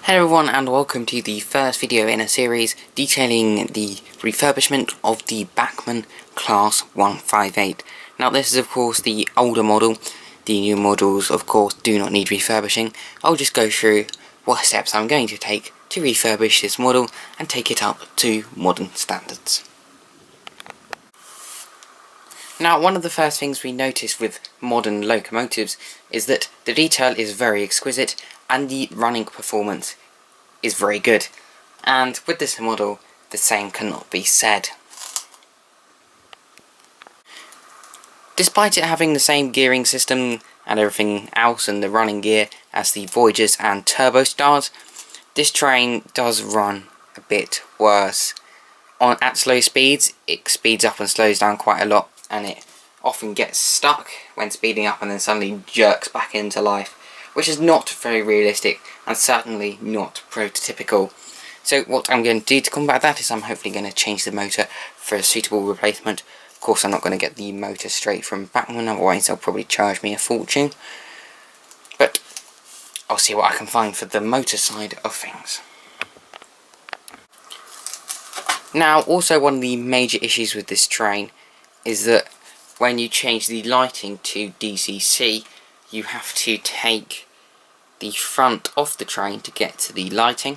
Hello everyone and welcome to the first video in a series detailing the refurbishment of the Bachmann Class 158. Now this is of course the older model. The new models of course do not need refurbishing. I'll just go through what steps I'm going to take to refurbish this model and take it up to modern standards. Now one of the first things we notice with modern locomotives is that the detail is very exquisite and the running performance is very good, and with this model the same cannot be said. Despite it having the same gearing system and everything else and the running gear as the Voyagers and Turbo Stars, this train does run a bit worse. At slow speeds it speeds up and slows down quite a lot, and it often gets stuck when speeding up and then suddenly jerks back into life, which is not very realistic and certainly not prototypical. So what I'm going to do to combat that is I'm hopefully going to change the motor for a suitable replacement. Of course I'm not going to get the motor straight from Bachmann, otherwise they'll probably charge me a fortune. But I'll see what I can find for the motor side of things. Now also one of the major issues with this train is that when you change the lighting to DCC, you have to take the front off the train to get to the lighting,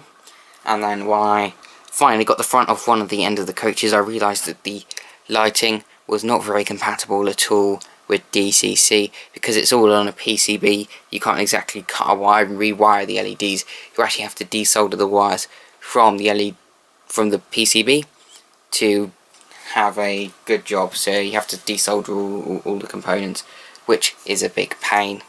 and then when I finally got the front off one of the end of the coaches I realised that the lighting was not very compatible at all with DCC, because it's all on a PCB. You can't exactly cut a wire and rewire the LEDs. You actually have to desolder the wires from the PCB to have a good job, so you have to desolder all the components, which is a big pain.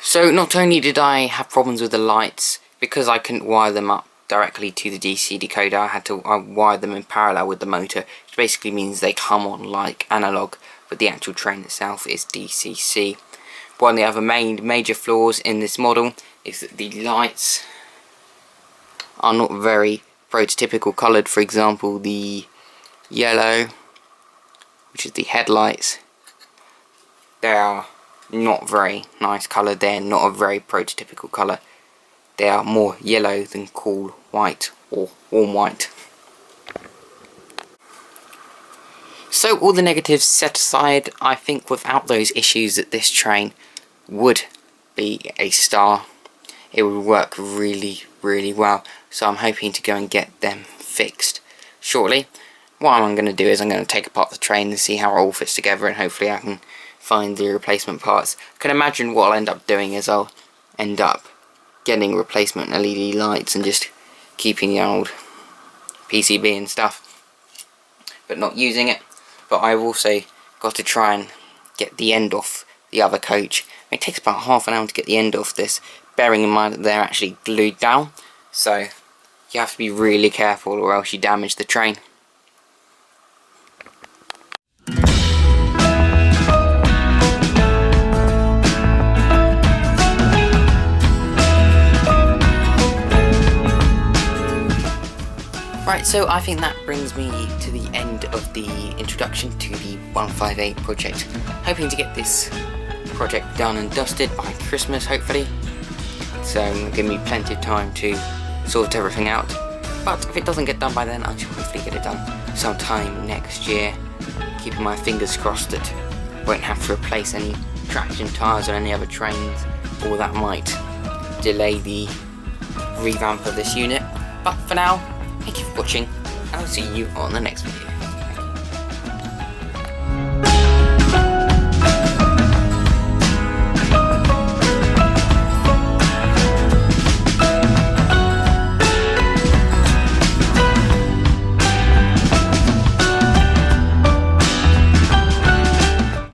So not only did I have problems with the lights, because I couldn't wire them up directly to the DC decoder, I had to wire them in parallel with the motor, which basically means they come on like analog, but the actual train itself is DCC. One of the other major flaws in this model is that the lights are not very prototypical coloured. For example, the yellow, which is the headlights, they are not very nice colour. They're not a very prototypical colour. They are more yellow than cool white or warm white. So all the negatives set aside, I think without those issues that this train would be a star. It would work really well, so I'm hoping to go and get them fixed shortly. What I'm going to do is I'm going to take apart the train and see how it all fits together, and hopefully I can find the replacement parts. I can imagine what I'll end up doing is I'll end up getting replacement LED lights and just keeping the old PCB and stuff, but not using it. But I've also got to try and get the end off the other coach. It takes about half an hour to get the end off this, bearing in mind that they're actually glued down, so you have to be really careful or else you damage the train. Right, so I think that brings me to the end of the introduction to the 158 project. Hoping to get this project done and dusted by Christmas, hopefully. So give me plenty of time to sort everything out. But if it doesn't get done by then, I shall hopefully get it done sometime next year. Keeping my fingers crossed that I won't have to replace any traction tyres on any other trains, or that might delay the revamp of this unit. But for now, thank you for watching, and I'll see you on the next video.